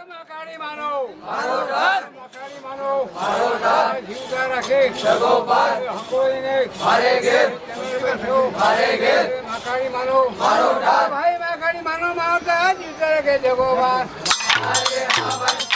મકાડી માનો મારો ડર મકાડી માનો મારો ડર જીવતા રાખે સગો પાર હકોઈને મારે ઘેર મારે ઘેર મકાડી માનો મારો ડર ભાઈ મકાડી માનો મારો ડર જીવતા રાખે સગો પાર મારે આવા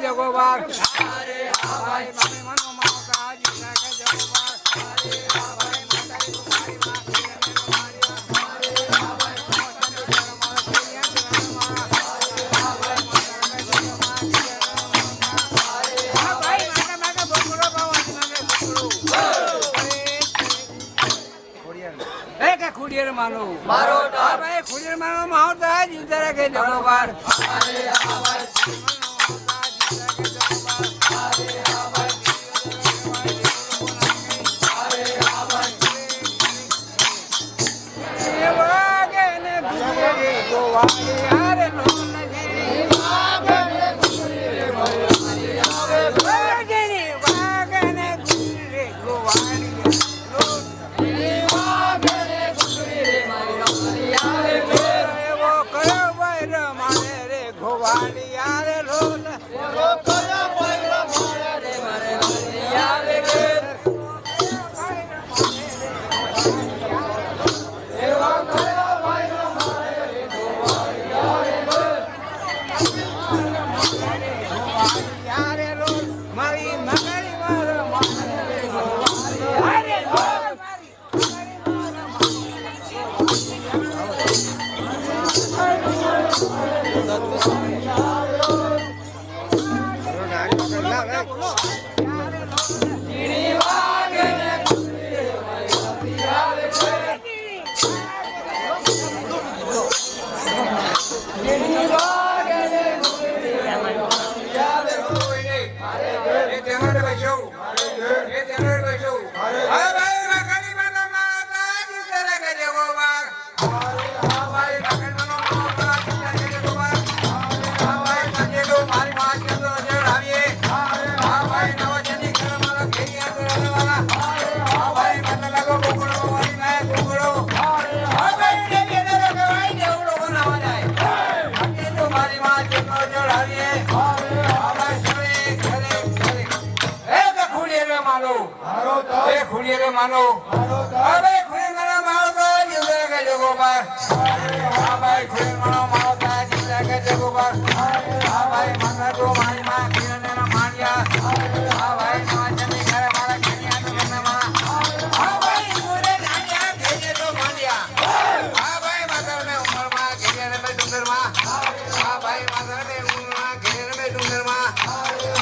જગોબાર અરે ભાઈ મને મનો માવતા આજી નાખે જગોબાર અરે ભાઈ માતારી મારી માં ખુડિયર માનો મારો ભાઈ ખુડિયર માનો માવતા જીવતા રાખે જગોબાર અરે ભાઈ ખુડિયર માનો અરે ખુડિયર માનો માવતા જીવતા કે જગોબાર હા ભાઈ ખુડિયર માનો માવતા જીવતા કે જગોબાર હા ભાઈ માતા તો મારી માં કિરણના માણ્યા હા ભાઈ નવાજની ઘરે મારા કન્યા તો મનમાં હા ભાઈ મોરે નાન્યા ઘેરે તો માંડ્યા હા ભાઈ માતાને ઉમરમાં ઘેરે મે ડુંગરમાં હા ભાઈ માતાને ઉમરમાં ઘેરે મે ડુંગરમાં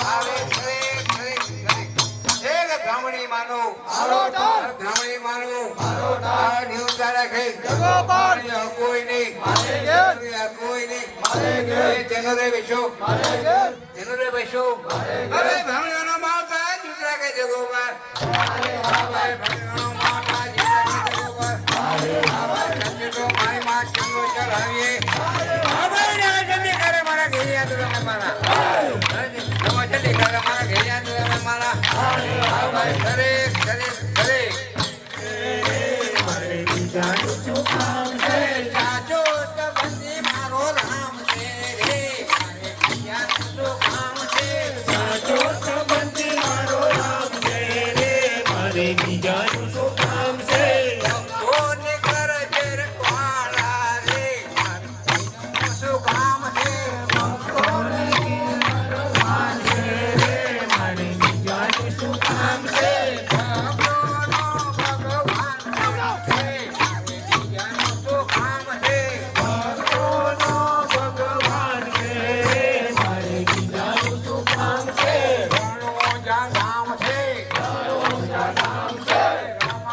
આવે ખરે ખરે ખરે એક ગામ બ્રાહ્મણી માનું મારો ઢોર બ્રાહ્મણી માનું મારો ઢોર આ નિવતા રાખે જગોપાલ કોઈ નહીં મારે ઘેર કોઈ નહીં મારે ઘેર તેનો રે બેસો મારે ઘેર તેનો રે બેસો મારે અરે બ્રાહ્મણીનો માવતા જુદરા કે જગોપાલ હા ભાઈ બ્રાહ્મણીનો માવતા જુદરા કે જગોપાલ હા ભાઈ સંજેતો મારી માં ચંગો ચલાવીએ હા ભાઈ ને જલ્દી કરે મારા ઘેર યાદ તમે મારા નવા જલ્દી કરે મારા ઘેર યાદ તમે મારા હા ભાઈ કરે કરે કરે મારે બીજાનું શું કામ છે સાચો સંબંધી મારો રામ છે રે મારે બીજાનું શું કામ છે સાચો સંબંધી મારો રામ છે રે મારે બીજાનું શું કામ છે કોને કર જેર વાળા રે મારું શું કામ છે કોને મારો માન છે રે મારે બીજાનું શું કામ છે ભગવાનનો ભગવાન છે મારે બીજાનું શું કામ છે ભક્તોનો ભગવાન છે રે મારે બીજાનું શું કામ છે ઘણું જા નામ છે રામ છે રામ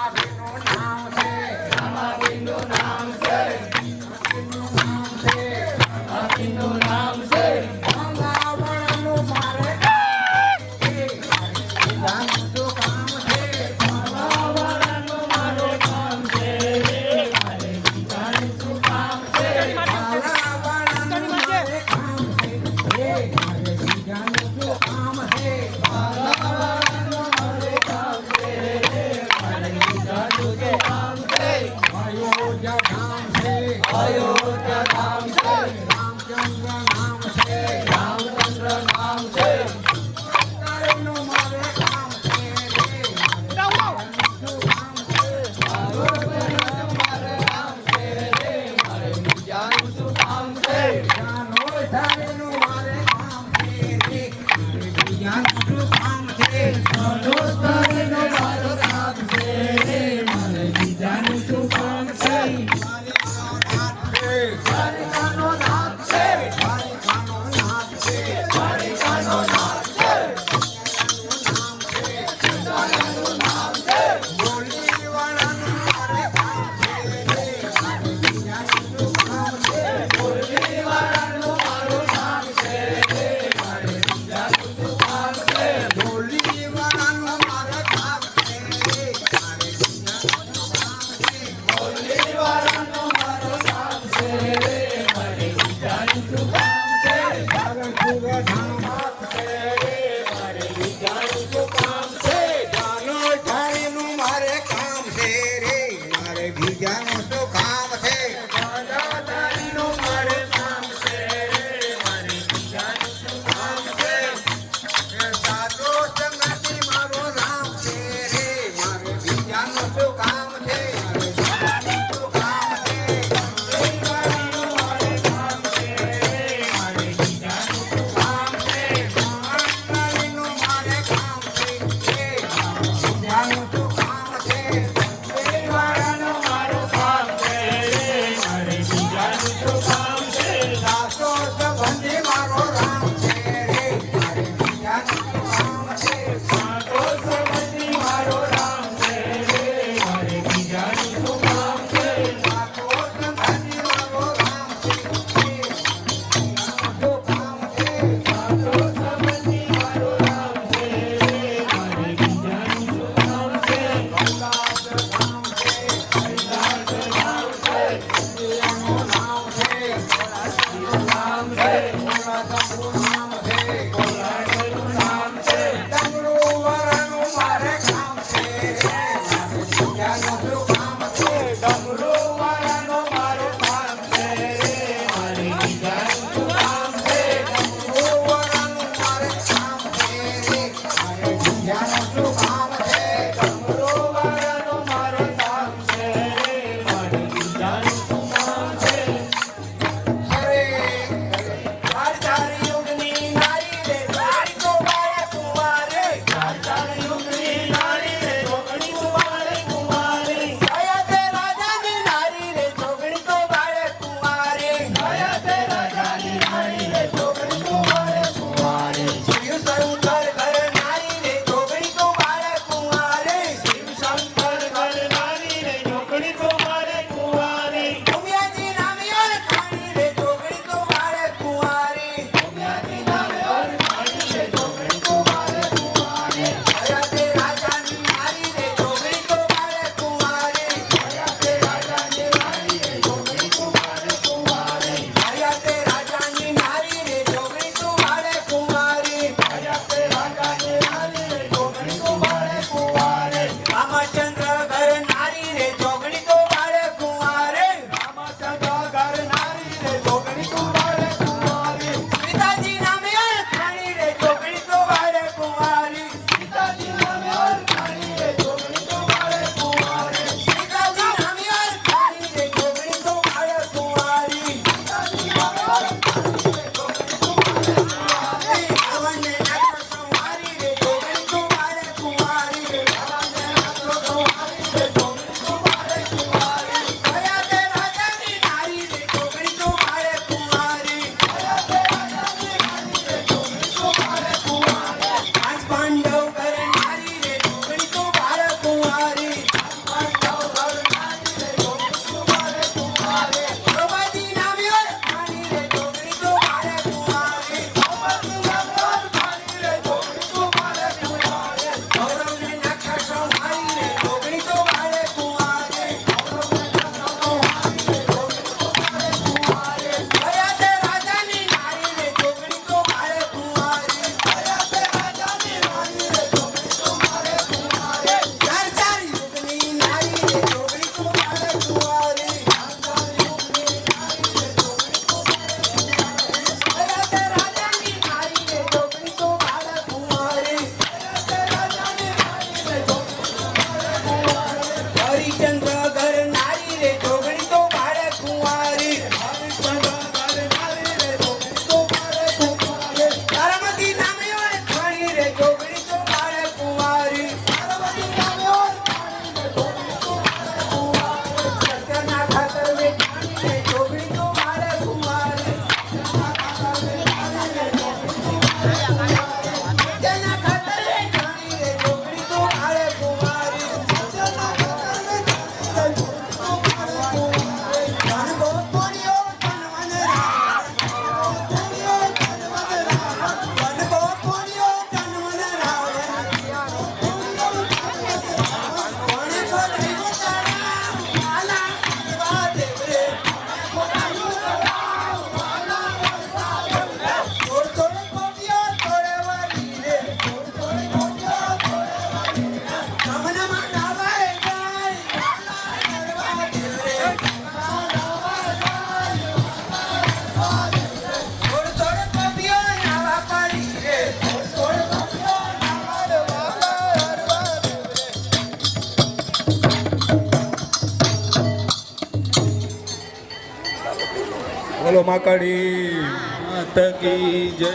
બોલો માકાડી માત કી જય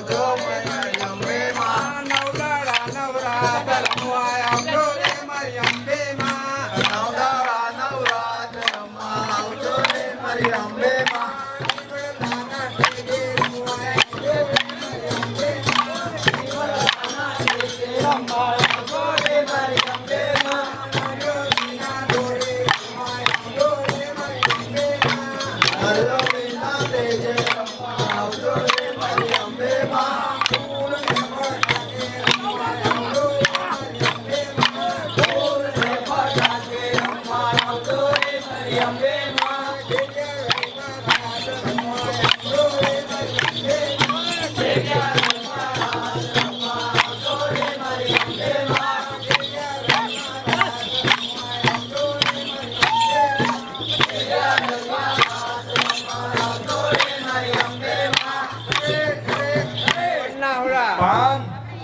આવજો મારી અંબે માં નવદાડા નવરાત રમવા આવજો રે મારી અંબે માં નવદાડા નવરાત રમવા આવજો રે મારી અંબે માં રમવા આવજો રે મારી અંબે માં હરલો વિના દેજે રમવા આવજો રે મારી અંબે માં ફૂલને ફટાકે રમવા આવજો રે મારી અંબે માં પાન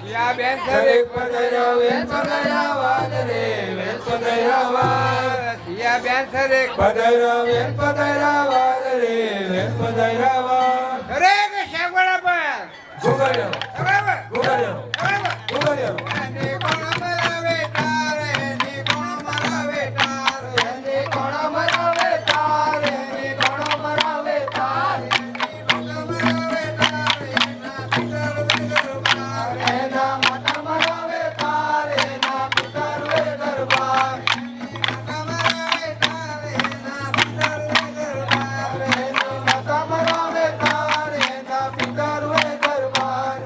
યા બેન સરે પદરા વેલ પદરા વાલ રે વેલ પદરા વાલ યા બેન સરે પદરા વેલ પદરા વાલ રે વેલ પદરા વાલ અરે કે શેગવાડા પર ગુગળ્યો બરાબર ગુગળ્યો બરાબર ગુગળ્યો અને કોણ મરાવે તારે ની કોણ મરાવે તારે ની કોણ મરાવે તારે ની કોણ મરાવે તારે એના માતા મરાવે તારે ના પિતર વે દરબાર એના માતા મરાવે તારે ના પિતર વે દરબાર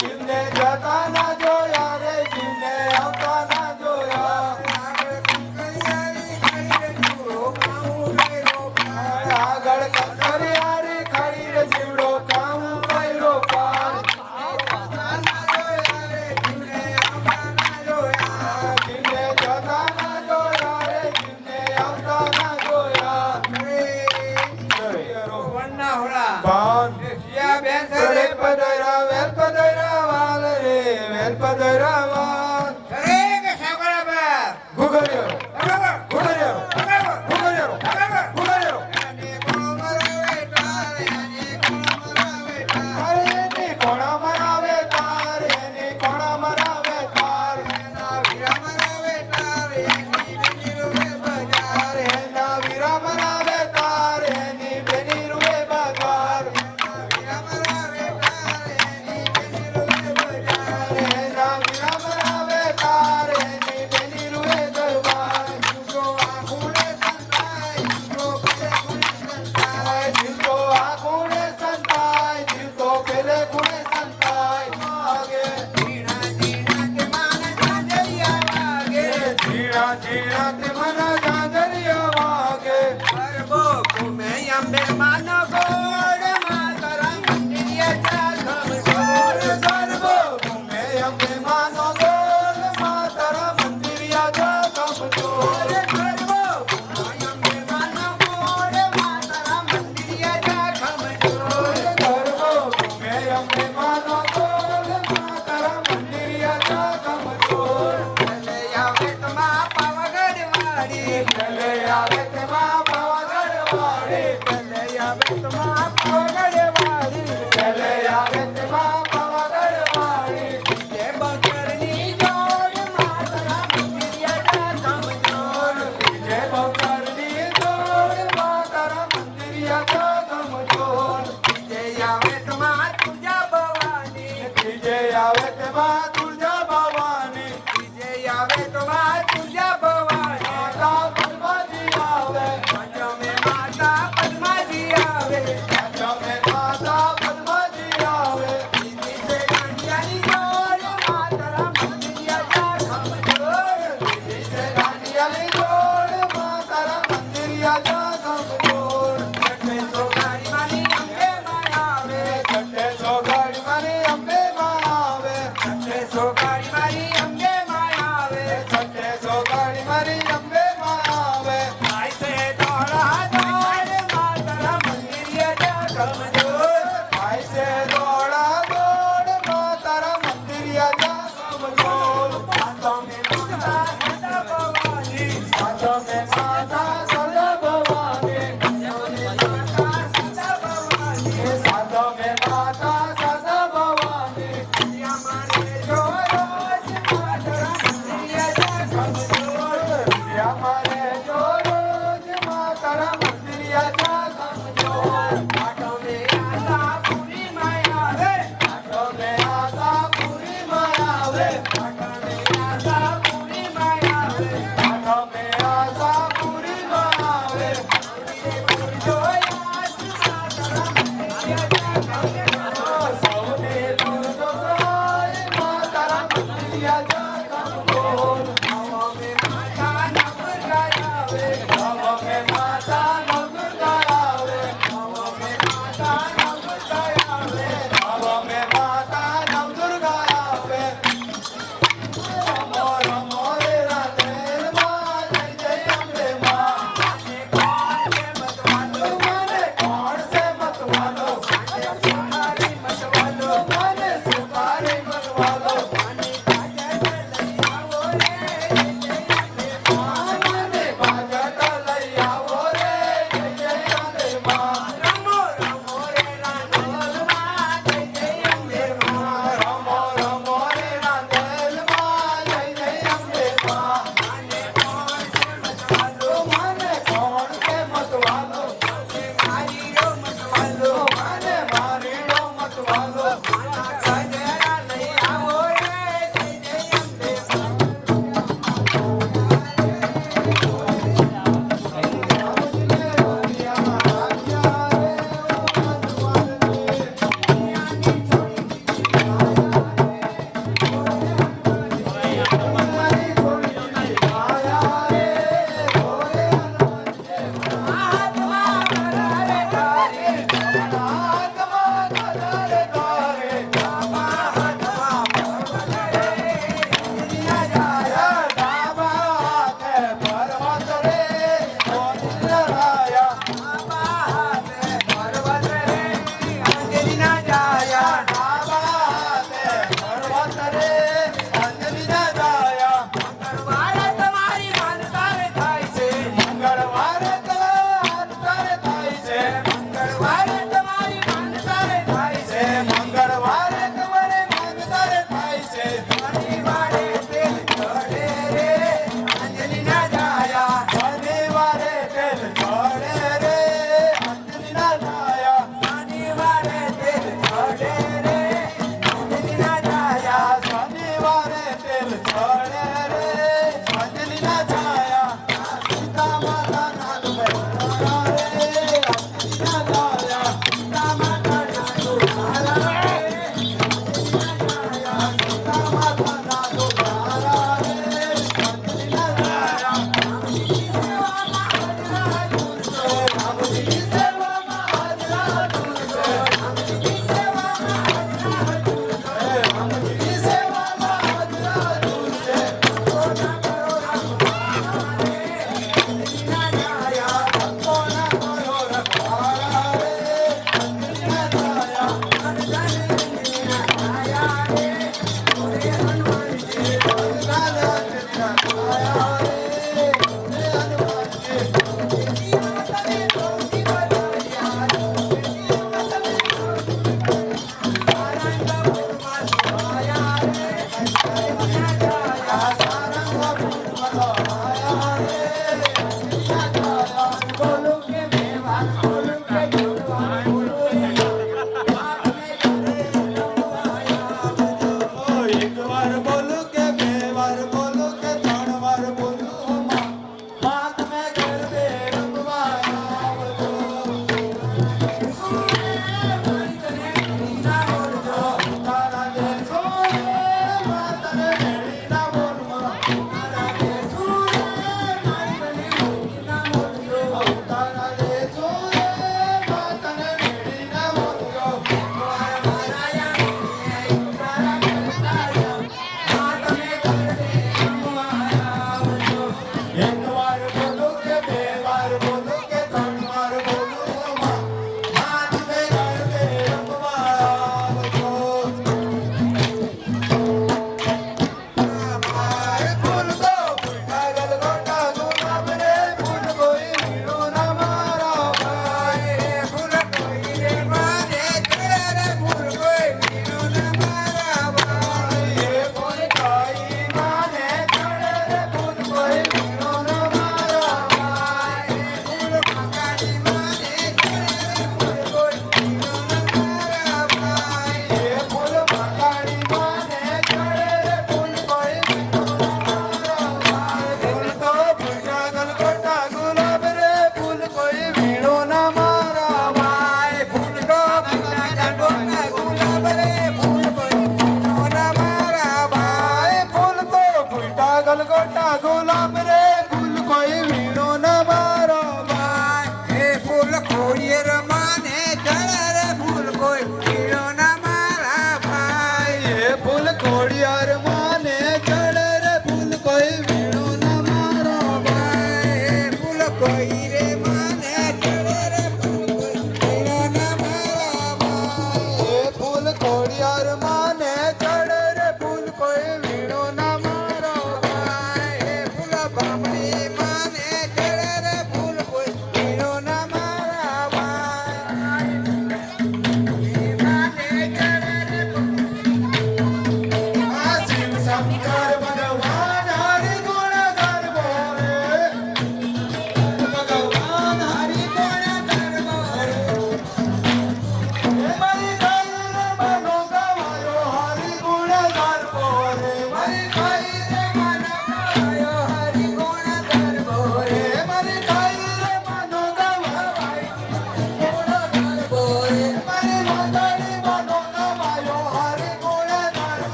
જીવને જતા ના જોયા રે જીવને આવતા ના જોયા આગળ કસરિયારી ખડી રે જીવડો કામ કર્યો પાર જીવને જતા ના જોયા રે જીવને આવતા ના જોયા પાન યા બેન સરે પદરા વેલ પદરા વાલ રે વેલ પદરા વાલ અરે કે શેગવાડા પર ગુગળ્યો બરાબર ગુગળ્યો બરાબર ગુગળ્યો બરાબર ગુગળ્યો અને કોણ મરાવે તારે અને કોણ મરાવે તારે અરે ની કોણ મરાવે તારે ની કોણ મરાવે તાર ના વીરા મરાવે તારે ની બેની રૂવે બજાર એના વીરા મરાવે તારે ની બેની રૂએ બગાર વીરા મરાવે તારે ની બેની રૂવે બજાર એના વીરા મરાવે તારે ની બેની રૂએ દરબાર જો આખુને સંતાય જો પેલે ગુણે સંતાય જીવતો આ ખૂણે સંતાય જીવતો પેલે ખૂણે સંતાય માગે જીણા જીણા કે માન જાજરિયા વાગે ઝીણા ઝીણા તે મન ગાંધરિયા વાગે ગરબો ઘૂમે અંબે માનો ગોળ માતરા મંદિરિયા જાગમ ગોળ ગોળ ગરબો ઘૂમે અંબે માનો ગોળ માતરા મંદિરિયા જાગમ ચોર ગરબો ઘૂમે અંબે માનો ગોળ માતરા મંદિરિયા જાગમ ગોળ ગરબો ઘૂમે અંબે માનો ગોળ માતરા મંદિરિયા જાગમ ચોર ભલે આવે તમા પાવાગઢ વાળી ભલે આવે તેમાં પાવાગઢ વાળી ભલે આવે તમા પાવાગઢ વાળી ભલે આવે તેમાં પાવાગઢ વાળી જે બકરની જોડ માતરા મંદિરિયા જાગમ ગોળ જય બહુચરની જોડ માતરા મંદિરિયા જાગમ ચોર જે આવે તમા તુજા ભવાની ત્રીજે આવે તેમાં તુલજા ભવાની જે આવે તમા તુજા ભવાની માતા પદ્માજી આવે પંચમે માતા પદ્માજી આવે પંચમે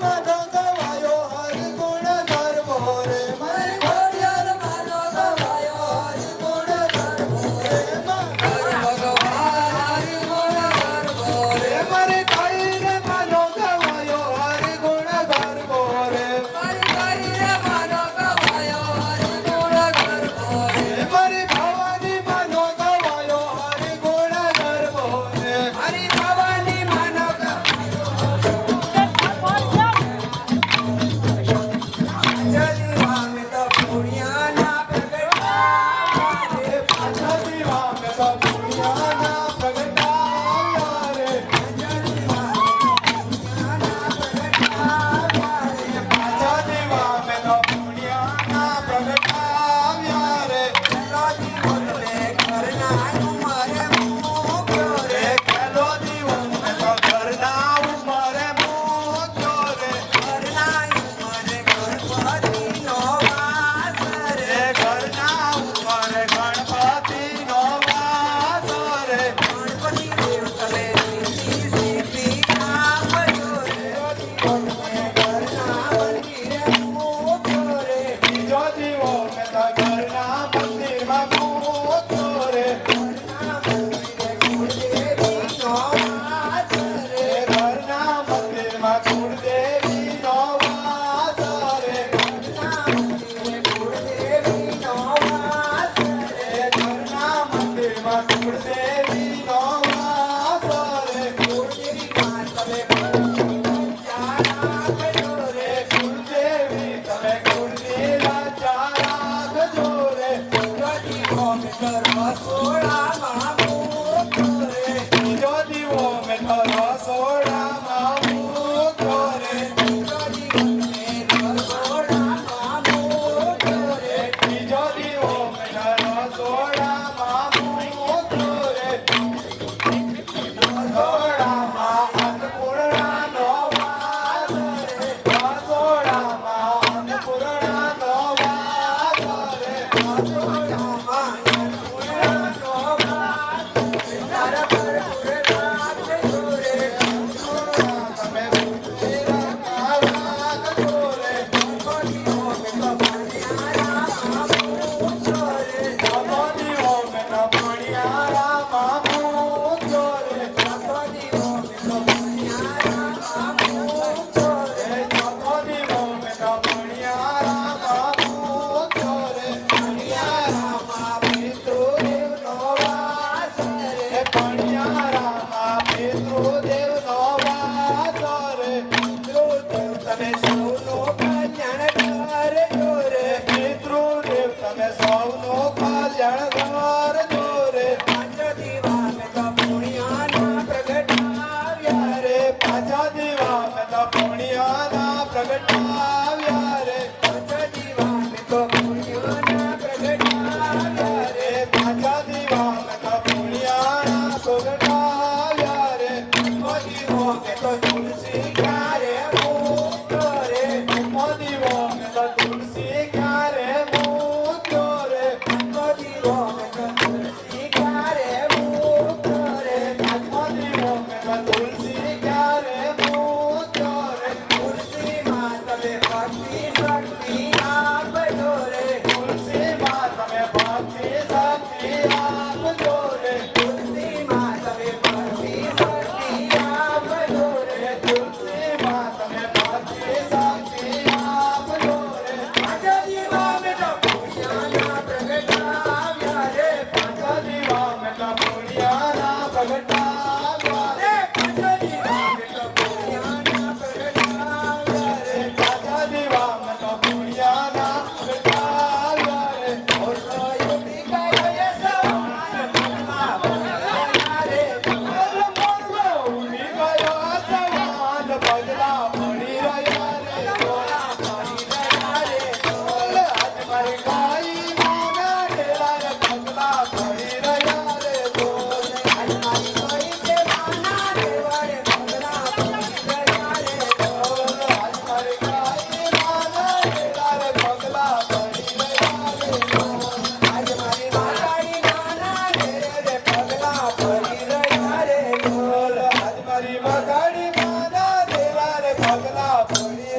માનો ગવાયો હરિ ગુણ ગરબો રે મારી ઘોડિયાર માનો ગવાયો હરિ ગુણ ગરબો રે મારી કાઈ રે માનો ગવાયો હરિ ગુણ ગરબો રે મારી ભવાની માનો ગવાયો હરિ ગુણ ગરબો રે હરી ભવાની માનો જલી વામે તો પુણ્યાના પ્રગટાવ્યા રે પાછા દીવા મે તો પુણ્યના પ્રગટાવ્યા રે જલી વામે પુણ્યાના પ્રગટાવ્યા રે પાછા દીવા મે તો પુણ્યના પ્રગટાવ્યા રે લોજી બોલે કરનાનું મારે મોક્યો રે રે ખેલો દીવો મે તો ઘરના ઉમરે મોક્યો રે કરનાયું મારે ગણપતિનો વાસ રે રે ઘરના ઉમરે ગણપતિનો વાસ રે ગણપતિ દેવ તમે રીતિ સિદ્ધિ આપજો રે તમે ઘરના મંદિરે મોક્યો રે બીજો દીવો મે તો ઘરના મંદિરમાં મોક્યો રે ઘરના મંદિરે કુળદેવીનો વાસ રે ઘરના મંદિરમાં કુળદેવીનો વાસ રે ઘરના મંદિરે કુળદેવીનો વાસ રે ઘરના મંદિરમાં કુળદેવીનો વાસ રે કુળદેવી માં તમે પૂજા રાખજો રે કુળદેવી તમે કુળની રાજા રાખજો રે ગણપતિ હોમે કરવા સોળામાં મોક્યો રે બીજો દીવો મે તો રસોડામાં મૂક્યો રે ગણપતિ હોમે રસોડામાં મોક્યો રે બીજો દીવો મે તો રસોડામાં મૂક્યો રે રસોડામાં અન્નપૂર્ણાનો વાસ રે રસોડામાં અન્નપૂર્ણાનો વાસ રે રસોડામાં અન્નપૂર્ણાનો વાસ રે તારા પર રાખજો રે તમે પૂજેલા રાખજો રે ગણપતિ હોમે તો ભણ્યારામાં મોક્યો રે જમો દીવો મે તો ભણિયારામાં મૂક્યો રે ગણપતિ હોમે તો ભણ્યારામાં મોક્યો રે જમો દીવો મે તો ભણિયારામાં મૂક્યો રે ભણ્યારામાં પિતૃદેવનો વાસ રે ભણિયારામાં પિતૃદેવનો વાસ રે પિતૃદેવ તમે સૌનું કલ્યાણ કરજો રે પિતૃદેવ તમે સૌનું કલ્યાણ કરજો રે પાંચ દીવાને તો પુણ્યના પ્રગટાવ્યા રે રે પાછા દીવા મે તો પુણ્યના પ્રગટાવ્યા રે પાંચ દીવાને તો પુણ્યના પ્રગટાવ્યા રે રે પાછા દીવા મે તો પુણ્યના પ્રગટાવ્યા રે મોદી હોમે તો તુલસી ક્યારે મૂક્યો રે દીવો મે તો તુલસી ક્યારે મૂક્યો રે મોદી હોમે તો તુલસી ક્યારે મૂક્યો રે દીવો મે તો તુલસી ક્યારે મૂક્યો રે તુલસી માં તમે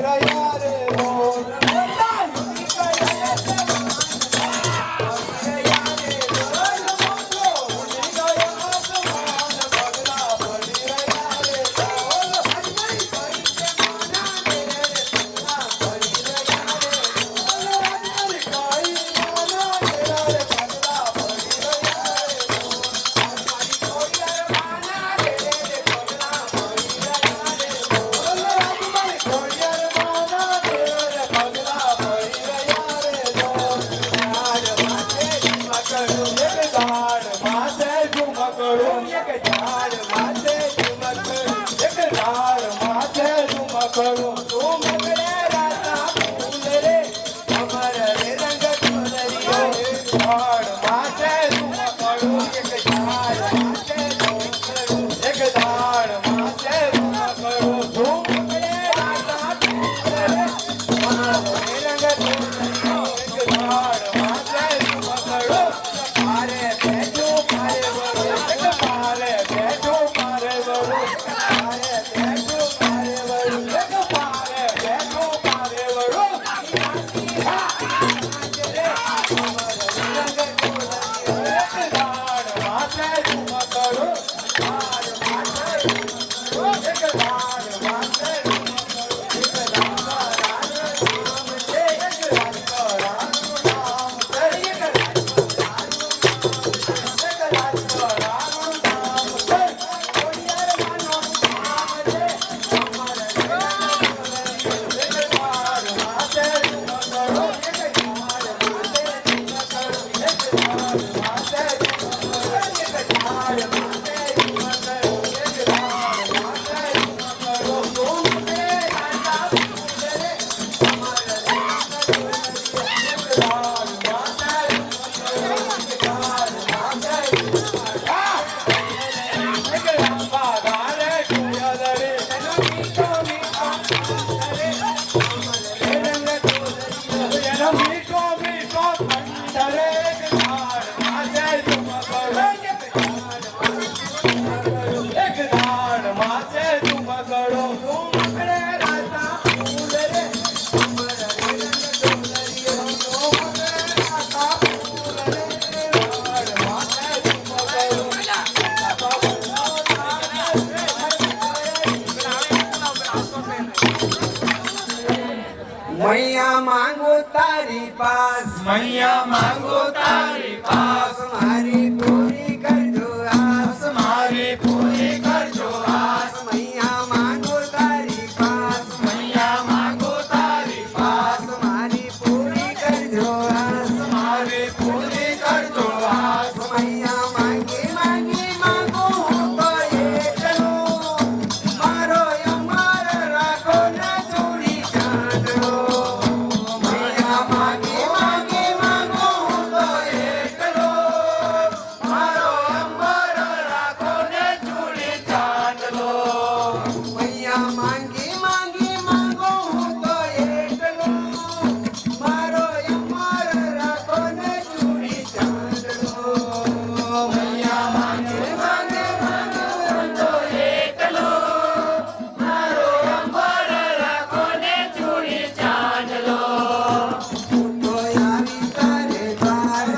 રહ્યા રે રોજ કરું તું મગડે રાતા ફૂલ રે અમર રે રંગ ચોદરીઓ ઝાડ માથે તું કરું એક ઝાડ માથે તું કરું એક ઝાડ માથે તું કરું તું મગડે રાતા ફૂલ રે અમર રે રંગ ચોદરીઓ એક ઝાડ માથે તું કરું મારે બેઠો મારે વરો એક મારે બેઠો મારે વરો મારે બેઠો મારે વરો मैया मांगो तारी पास मैया मांगो तारी पास मारी पूरी कर दो आस मारी पूरी कर जो आस मैया मांगो तारी पास मैया मांगो तारी पास मारी पूरी कर दो आस मारी पूरी कर जो आस मैया मांगी मांगी मांगो तो ये चलो मारो अमर राखो न चूड़ी चांदो मैया मांगी मांगी मांगो तो ये चलो मारो अंबर राखो ने चूड़ी चांद लो मैया मांगी मांगी मांगो तो ये चलो मारो अमर राखो न चूड़ी चांदो मैया मांगी मांगी मांगो तो एक लो मारो अंबर राखो ने चूड़ी चांद लो तो यारी तारे द्वार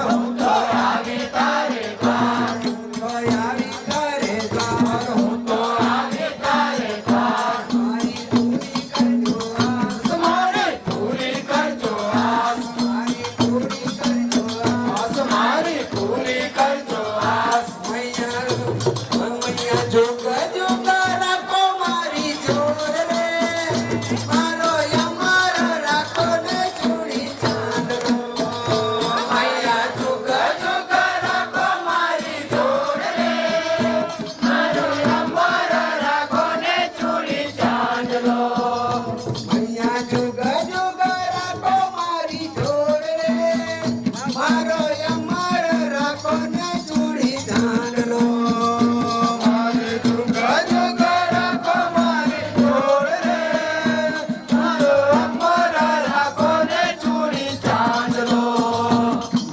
तो आगे तारे द्वार तो यारी तारे द्वार तो आगे तारे द्वार मारी पूरी कर दो आस मारे पूरी कर जो आस मारी पूरी कर दो आस मारी पूरी कर जो आस मैया मैया जोग जोग राखो मारी जोर रे मारो अमर राखो ने चूड़ी चांद रो मैया जोग जोग राखो मारी जोर रे मारो अंबर राखो ने चूड़ी चांद लो मैया जोग जोग राखो मारी जोर रे मारो अमर राखो ने चूड़ी चांद लो मारे जोग जोग राखो मारी जोर रे मारो अंबर राखो ने चूड़ी चांद लो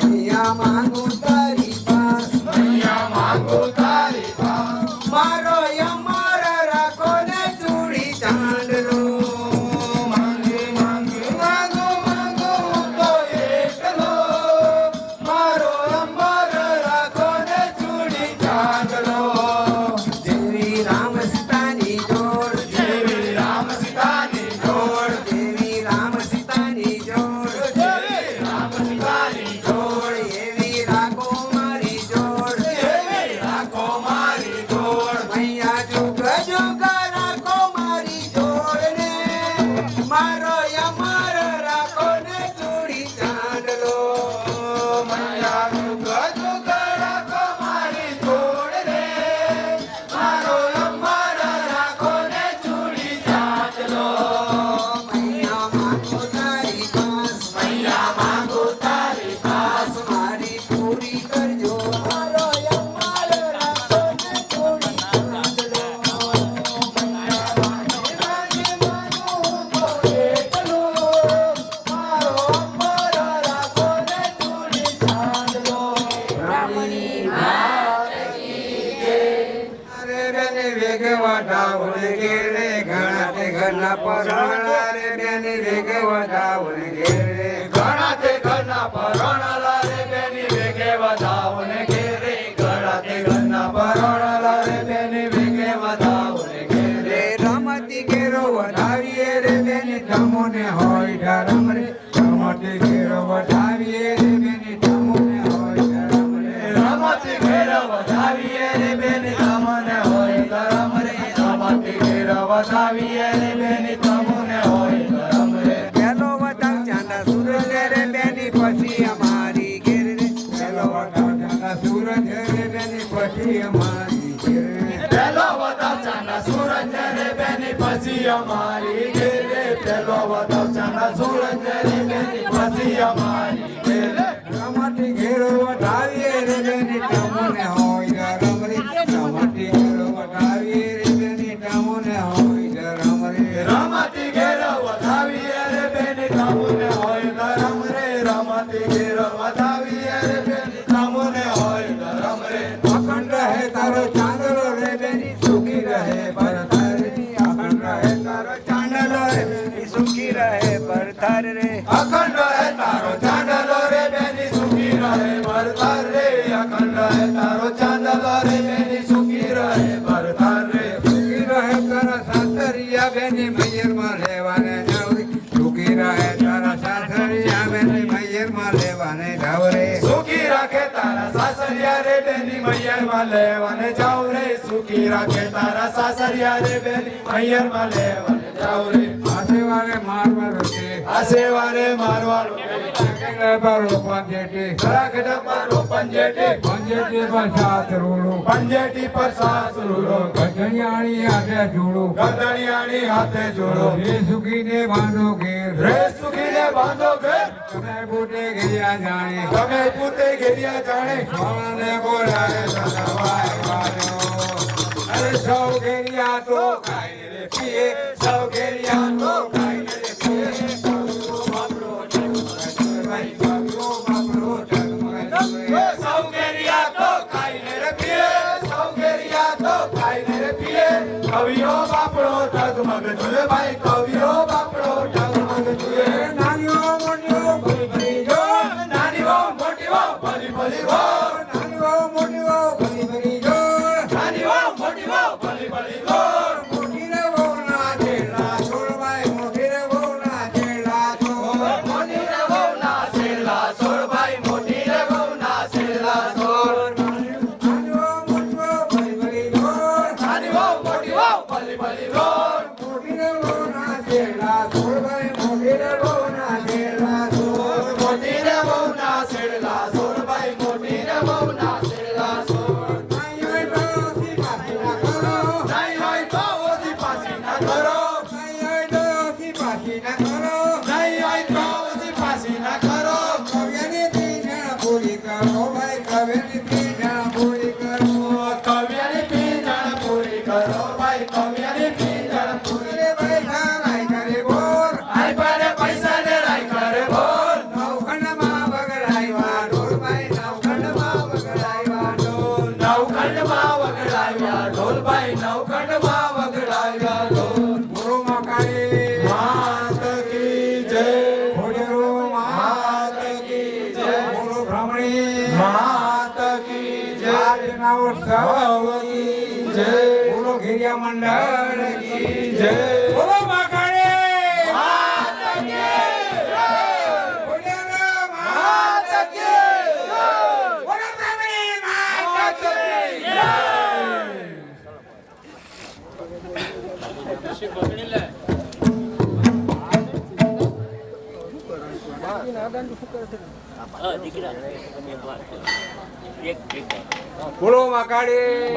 मैया मांगू तारी पास मैया मांगो तारी पास मारो अमर राखो ने चूड़ी चांद लो मांगे મારો અમર રાખો ને ચૂડી ચાંદલો મૈયા દુઃખ દુઃખ રાખો મારી જોડ રે મારો અમર રાખો ને ચૂડી ચાંદલો મૈયા માંગો તારી પાસ મૈયા માંગો તારી પાસ મારી પૂરી કરજો મારો અમર રાખો ને ચૂડી ચાંદલો ઘરના પરોણા રે બેની વેગે વધાવને ઘેરે ઘણા તે ઘરના પરોણા રે બેની વેગે વધાવને ઘેરે ઘણા તે ઘરના પરોણા રે બેની વેગે વધાવને ઘેરે રમતી ઘેરો વધાવીએ રે બેની તમોને હોય ધરમ રે રમતી ઘેરો વધાવીએ રે બેની તમોને હોય ધરમ રે રમતી ઘેરો વધાવીએ રે બેની તમોને હોય ધરમ રે રમતી ઘેરો વધાવીએ રે બેની તમોને હોય ધરમ રે પેલો વતાવ ચાંદા સૂરજ રે બેની પછી અમારી ઘેર રે પેલો વતાવ ચાંદા સૂરજ રે બેની પછી અમારી ઘેર રે પેલો વતાવ ચાંદા સૂરજ રે બેની પછી અમારી ઘેર રે પેલો વતાવ ચાંદા સૂરજ રે બેની પછી અમારી ઘેર રે રમતી ઘેરો વધાવીએ રે બેની તમોને હોય ધરમ રે રમતી ઘેરો વધાવીએ રે બેની તમોને હોય ધરમ રે રમતી ઘેરો વધાવીએ રે બેની તમોને હોય ધરમ રે રમતી ઘેરો વધાવીએ રે બેની તમોને હોય ધરમ રે અખંડ રહે તારો ચાંદલો રે બેની સુખી રહે ભરતાર રે અખંડ રહે તારો ચાંદલો રે બેની સુખી રહે ભરતાર રે અખંડ રહે તારો ચાંદલો રે બેની સુખી રહે ભરતાર રે અખંડ રહે તારો ચાંદલો રે બેની સુખી રહે ભરતાર રે સુખી રહે તારા સાસરિયા બેની મૈયરમાં લેવાને જાવરી સુખી રહે તારા સાસરિયા બેની મૈયરમાં લેવાને જાવરે સુખી રાખે તારા સાસરિયા રે બેની મૈયરમાં લેવાને જાવ રે સુખી રાખે તારા સાસરિયા રે બેની મૈયરમાં લેવાને જાવ રે આસેવારે મારવારો છે આસેવારે મારવારો બારો પંજેટી ખરાખડા બારો પંજેટી પંજેટી પર સાત રૂડો પંજેટી પર સાત રૂડો ગધણિયાણી હાથે જોડો ગધણિયાણી હાથે જોડો રે સુખીને બાંધો ઘેર રે સુખીને બાંધો ઘેર તમે પૂતે ઘેરિયા જાણે તમે પૂતે ઘેરિયા જાણે સોનાને બોલાય સદાવાય વાળો અરે સૌ ઘેરિયા તો ખાઈ રે પીએ સૌ ઘેરિયા તો ખાઈ રે પીએ કવિઓ બાપડો ઢગમગ જુએ ભાઈ કવિઓ બાપડો ઢગમગ જુએ નાનીઓ મોટીઓ ભલી ભલી જો નાનીઓ મોટીઓ ભલી ભલી હો નાનીઓ મોટીઓ ભલી ભલી જો નાનીઓ મોટીઓ ભલી ભલી હો મોટી રે વહુના છેડા છોડ ભાઈ મોટી રે વહુના છેડા છોડ મોટી રે વહુના છેડા છોડ ભાઈ મોટી રે વહુના છેડા છોડ નાનીઓ મોટીઓ ભલી ભલી જો નાનીઓ મોટીઓ ભલી ભલી રોડ મોટી રે વહુના છેડા છોડ ભાઈ મોટી રે વહુના છેડા છોડ મોટી રે વહુના છેડા છોડ ભાઈ મોટી રે વહુના છેડા છોડ નહીં હોય તો ઓછી પાછી ના કરો નહીં હોય તો ઓછી પાછી ના કરો નહીં હોય તો ઓછી પાછી ના કરો નહીં હોય તો ઓછી પાછી ના કરો કવ્યની પીંજણ પૂરી કરો ભાઈ કવ્યની પીંજણ પૂરી કરો કવ્યની પીંજણ પૂરી કરો ભાઈ કવ્યની પીંજણ પૂરી રે પૈસા રાઈ કરે બોર આઈ પાડે પૈસા ને રાઈ કરે બોર નવખંડમાં વગડાવ્યા ઢોલ ભાઈ નવખંડમાં વગડાવ્યા ઢોલ નવખંડમાં વગડાવ્યા ઢોલ ભાઈ નવખંડમાં વગડાવ્યા ઢોલ ગુરુ મકાઈ માત કી જય ભોજરો માત કી જય બોલો ભ્રમણી માત કી જય આજના ઉત્સવ કી જય બોલો ઘેરિયા મંડળ કી જય બોલો મકાઈ માત કી જય ભોજરો માત કી જય બોલો ભ્રમણી માત કી જય બોલો મકાડી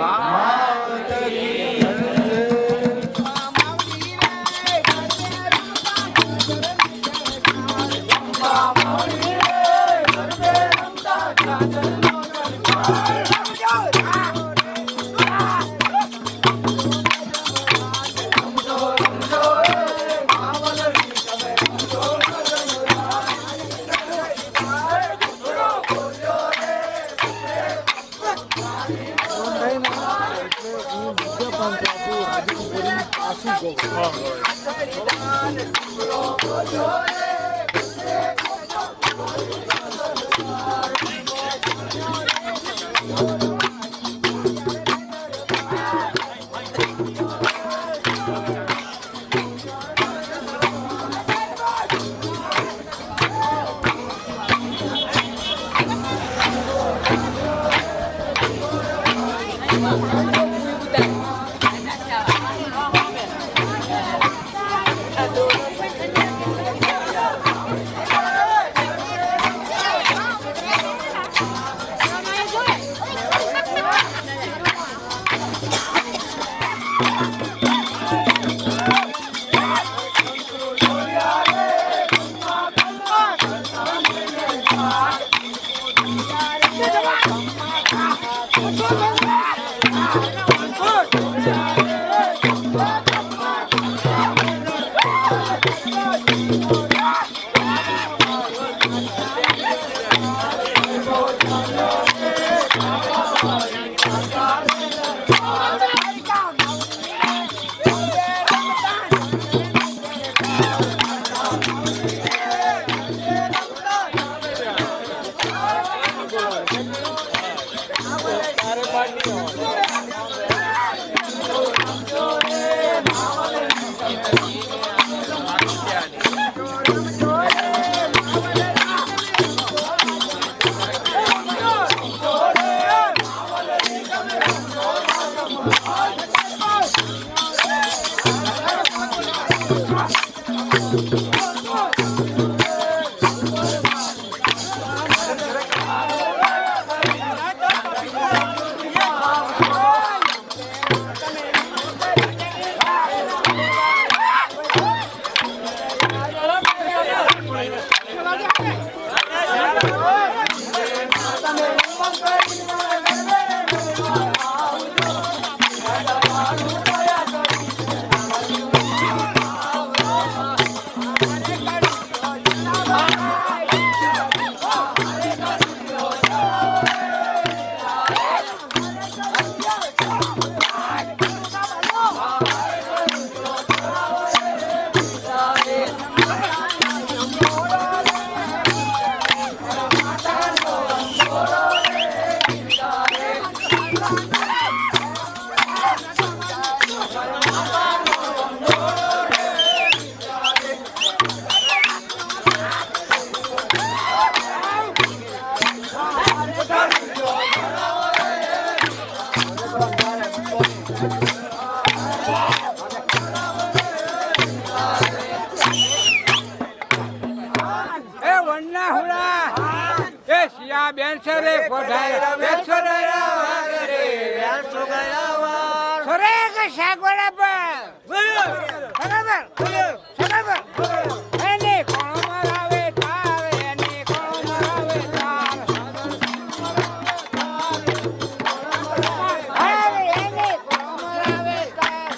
બેન છે રે કોઠાય બેસો રે સરે કે સાગોડા પર બરાબર એને કોણ મરાવે તાર એને કોણ મરાવે તાર અરે એને કોણ મરાવે તાર